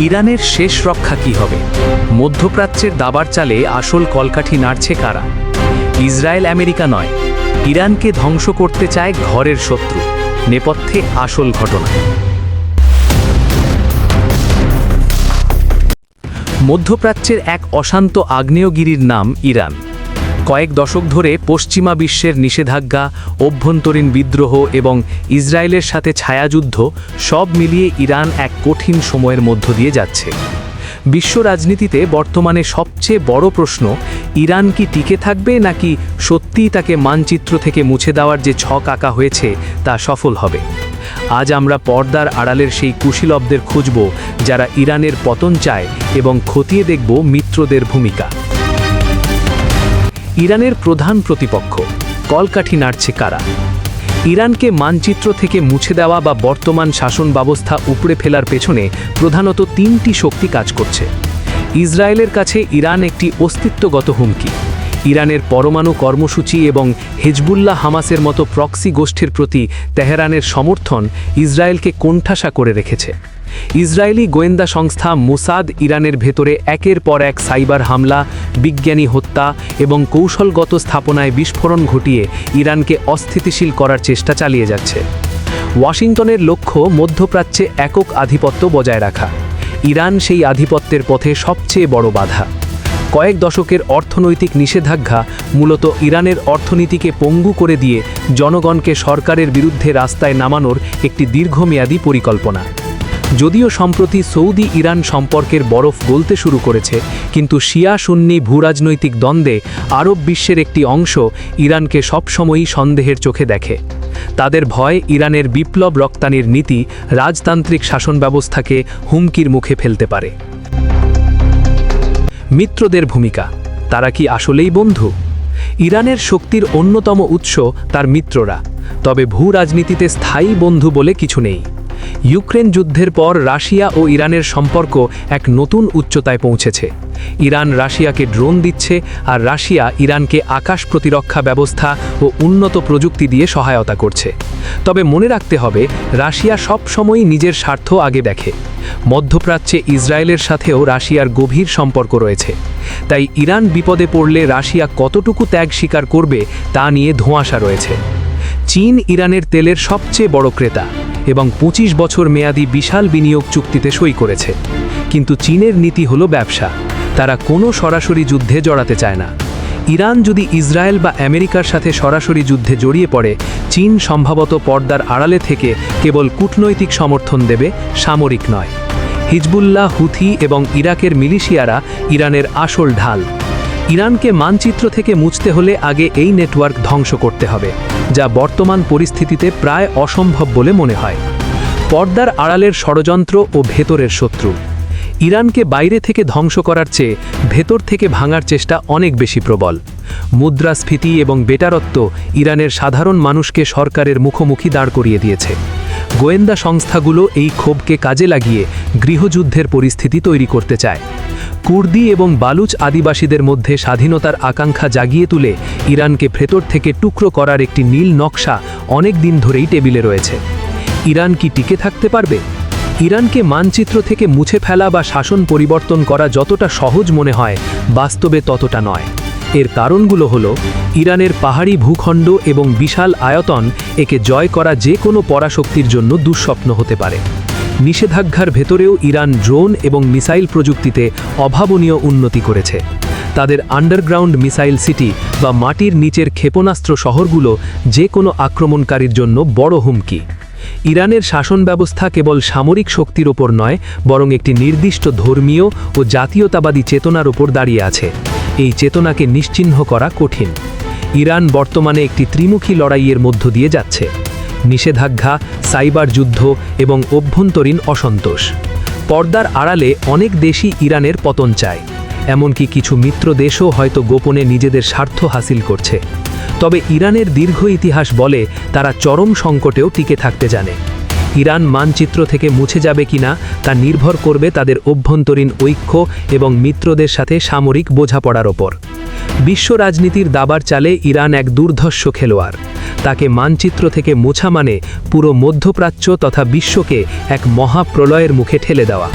ইরানের শেষ রক্ষা কি হবে? মধ্যপ্রাচ্যের দাবার চালে আসল কলকাঠি নাড়ছে কারা? ইসরায়েল আমেরিকা নয়, ইরানকে ধ্বংস করতে চায় ঘরের শত্রু। নেপথ্যে আসল ঘটনা। মধ্যপ্রাচ্যের এক অশান্ত আগ্নেয়গিরির নাম ইরান। কয়েক দশক ধরে পশ্চিমা বিশ্বের নিষেধাজ্ঞা, অভ্যন্তরীণ বিদ্রোহ এবং ইসরায়েলের সাথে ছায়াযুদ্ধ সব মিলিয়ে ইরান এক কঠিন সময়ের মধ্য দিয়ে যাচ্ছে। বিশ্ব রাজনীতিতে বর্তমানে সবচেয়ে বড় প্রশ্ন, ইরান কি টিকে থাকবে নাকি সত্যিই তাকে মানচিত্র থেকে মুছে দেওয়ার যে ছক আঁকা হয়েছে তা সফল হবে? আজ আমরা পর্দার আড়ালের সেই কুশীলবদের খুঁজব যারা ইরানের পতন চায় এবং খতিয়ে দেখব মিত্রদের ভূমিকা। ইরানের প্রধান প্রতিপক্ষ, কলকাঠি নাড়ছে কারা? ইরানকে মানচিত্র থেকে মুছে দেওয়া বা বর্তমান শাসন ব্যবস্থা উপড়ে ফেলার পেছনে প্রধানত তিনটি শক্তি কাজ করছে। ইসরায়েলের কাছে ইরান একটি অস্তিত্বগত হুমকি। ইরানের পরমাণু কর্মসূচি এবং হিজবুল্লাহ হামাসের মতো প্রক্সি গোষ্ঠীর প্রতি তেহরানের সমর্থন ইসরায়েলকে কোণঠাসা করে রেখেছে। ইসরায়েলি গোয়েন্দা সংস্থা মোসাদ ইরানের ভেতরে একের পর এক সাইবার হামলা, বিজ্ঞানী হত্যা এবং কৌশলগত স্থাপনায় বিস্ফোরণ ঘটিয়ে ইরানকে অস্থিতিশীল করার চেষ্টা চালিয়ে যাচ্ছে। ওয়াশিংটনের লক্ষ্য মধ্যপ্রাচ্যে একক আধিপত্য বজায় রাখা। ইরান সেই আধিপত্যের পথে সবচেয়ে বড় বাধা। কয়েক দশকের অর্থনৈতিক নিষেধাজ্ঞা মূলত ইরানের অর্থনীতিকে পঙ্গু করে দিয়ে জনগণকে সরকারের বিরুদ্ধে রাস্তায় নামানোর একটি দীর্ঘমেয়াদী পরিকল্পনা। যদিও সম্প্রতি সৌদি ইরান সম্পর্কের বরফ গলতে শুরু করেছে, কিন্তু শিয়া সুন্নি ভূরাজনৈতিক দ্বন্দ্বে আরব বিশ্বের একটি অংশ ইরানকে সবসময়ই সন্দেহের চোখে দেখে। তাদের ভয় ইরানের বিপ্লব রপ্তানির নীতি রাজতান্ত্রিক শাসন ব্যবস্থাকে হুমকির মুখে ফেলতে পারে। মিত্রদের ভূমিকা, তারা কি আসলেই বন্ধু? ইরানের শক্তির অন্যতম উৎস তার মিত্ররা, তবে ভূ রাজনীতিতে স্থায়ী বন্ধু বলে কিছু নেই। ইউক্রেন যুদ্ধের পর রাশিয়া ও ইরানের সম্পর্ক এক নতুন উচ্চতায় পৌঁছেছে। ইরান রাশিয়াকে ড্রোন দিচ্ছে আর রাশিয়া ইরানকে আকাশ প্রতিরক্ষা ব্যবস্থা ও উন্নত প্রযুক্তি দিয়ে সহায়তা করছে। তবে মনে রাখতে হবে, রাশিয়া সব সময়ই নিজের স্বার্থ আগে দেখে। মধ্যপ্রাচ্যে ইসরায়েলের সাথেও রাশিয়ার গভীর সম্পর্ক রয়েছে। তাই ইরান বিপদে পড়লে রাশিয়া কতটুকু ত্যাগ স্বীকার করবে তা নিয়ে ধোঁয়াশা রয়েছে। চীন ইরানের তেলের সবচেয়ে বড় ক্রেতা এবং 25 বছর মেয়াদী বিশাল বিনিয়োগ চুক্তিতে সই করেছে। কিন্তু চীনের নীতি হলো ব্যবসা, তারা কোনো সরাসরি যুদ্ধে জড়াতে চায় না। ইরান যদি ইসরায়েল বা আমেরিকার সাথে সরাসরি যুদ্ধে জড়িয়ে পড়ে, চীন সম্ভবত পর্দার আড়ালে থেকে কেবল কূটনৈতিক সমর্থন দেবে, সামরিক নয়। হিজবুল্লাহ, হুথি এবং ইরাকের মিলিশিয়ারা ইরানের আসল ঢাল। ইরানকে মানচিত্র থেকে মুছতে হলে আগে এই নেটওয়ার্ক ধ্বংস করতে হবে, যা বর্তমান পরিস্থিতিতে প্রায় অসম্ভব বলে মনে হয়। পর্দার আড়ালের ষড়যন্ত্র ও ভেতরের শত্রু। ইরানকে বাইরে থেকে ধ্বংস করার চেয়ে ভেতর থেকে ভাঙার চেষ্টা অনেক বেশি প্রবল। মুদ্রাস্ফীতি এবং বেকারত্ব ইরানের সাধারণ মানুষকে সরকারের মুখোমুখি দাঁড় করিয়ে দিয়েছে। গোয়েন্দা সংস্থাগুলো এই ক্ষোভকে কাজে লাগিয়ে গৃহযুদ্ধের পরিস্থিতি তৈরি করতে চায়। কুর্দি এবং বালুচ আদিবাসীদের মধ্যে স্বাধীনতার আকাঙ্ক্ষা জাগিয়ে তুলে ইরানকে ভেতর থেকে টুকরো করার একটি নীল নকশা অনেক দিন ধরেই টেবিলে রয়েছে। ইরান কি টিকে থাকতে পারবে? ইরানকে মানচিত্র থেকে মুছে ফেলা বা শাসন পরিবর্তন করা যতটা সহজ মনে হয়, বাস্তবে ততটা নয়। এর কারণগুলো হলো, ইরানের পাহাড়ি ভূখণ্ড এবং বিশাল আয়তন একে জয় করা যে কোনো পরাশক্তির জন্য দুঃস্বপ্ন হতে পারে। নিষেধাজ্ঞার ভেতরেও ইরান ড্রোন এবং মিসাইল প্রযুক্তিতে অভাবনীয় উন্নতি করেছে। তাদের আন্ডারগ্রাউন্ড মিসাইল সিটি বা মাটির নিচের ক্ষেপণাস্ত্র শহরগুলো যে কোনো আক্রমণকারীর জন্য বড় হুমকি। ইরানের শাসন ব্যবস্থা কেবল সামরিক শক্তির ওপর নয়, বরং একটি নির্দিষ্ট ধর্মীয় ও জাতীয়তাবাদী চেতনার ওপর দাঁড়িয়ে আছে। এই চেতনাকে নিশ্চিহ্ন করা কঠিন। ইরান বর্তমানে একটি ত্রিমুখী লড়াইয়ের মধ্য দিয়ে যাচ্ছে: নিষেধাজ্ঞা, সাইবার যুদ্ধ এবং অভ্যন্তরীণ অসন্তোষ। পর্দার আড়ালে অনেক দেশই ইরানের পতন চায়, এমনকি কিছু মিত্র দেশও হয়তো গোপনে নিজেদের স্বার্থ হাসিল করছে। তবে ইরানের দীর্ঘ ইতিহাস বলে তারা চরম সংকটেও টিকে থাকতে জানে। ইরান মানচিত্র থেকে মুছে যাবে কিনা তা নির্ভর করবে তাদের অভ্যন্তরীণ ঐক্য এবং মিত্রদের সাথে সামরিক বোঝাপড়ার ওপর। বিশ্ব রাজনীতির দাবার চালে ইরান এক দুর্ধর্ষ খেলোয়াড়। তাকে মানচিত্র থেকে মোছা মানে পুরো মধ্যপ্রাচ্য তথা বিশ্বকে এক মহাপ্রলয়ের মুখে ঠেলে দেওয়া।